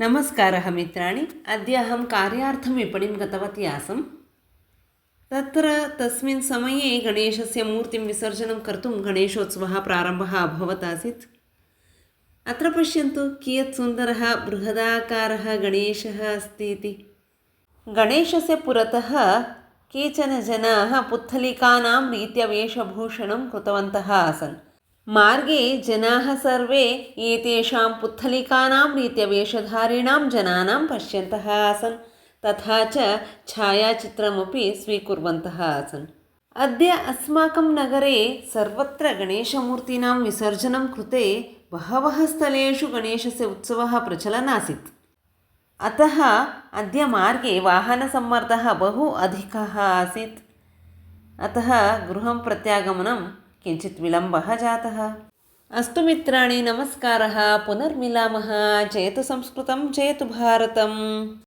नमस्कारः मित्राणि। अद्य अहं कार्यार्थं विपणिं गतवती आसम्। तस्मिन् समये गणेशस्य मूर्तिं विसर्जनं कर्तुं गणेशोत्सवः प्रारम्भः अभवत् आसीत्। अत्र पश्यन्तु कियत् सुन्दरः बृहदाकारः गणेशः अस्ति इति। गणेशस्य पुरतः केचन जनाः पुत्तलिकानां रीत्या वेशभूषणं कृतवन्तः आसन्। मार्गे जनाः सर्वे एतेषां पुत्तलिकानां रीत्या वेषधारिणां जनानां पश्यन्तः आसन्, तथा च छायाचित्रमपि स्वीकुर्वन्तः आसन्। अद्य अस्माकं नगरे सर्वत्र गणेशमूर्तीनां विसर्जनं कृते बहवः स्थलेषु गणेशस्य उत्सवः प्रचलन् आसीत्। अतः अद्य मार्गे वाहनसम्मर्दः बहु अधिकः आसीत्। अतः गृहं प्रत्यागमनं किञ्चित् विलम्बः जातः। अस्तु मित्राणि, नमस्कारः। पुनर्मिलामः। जयतु संस्कृतं, जयतु भारतम्।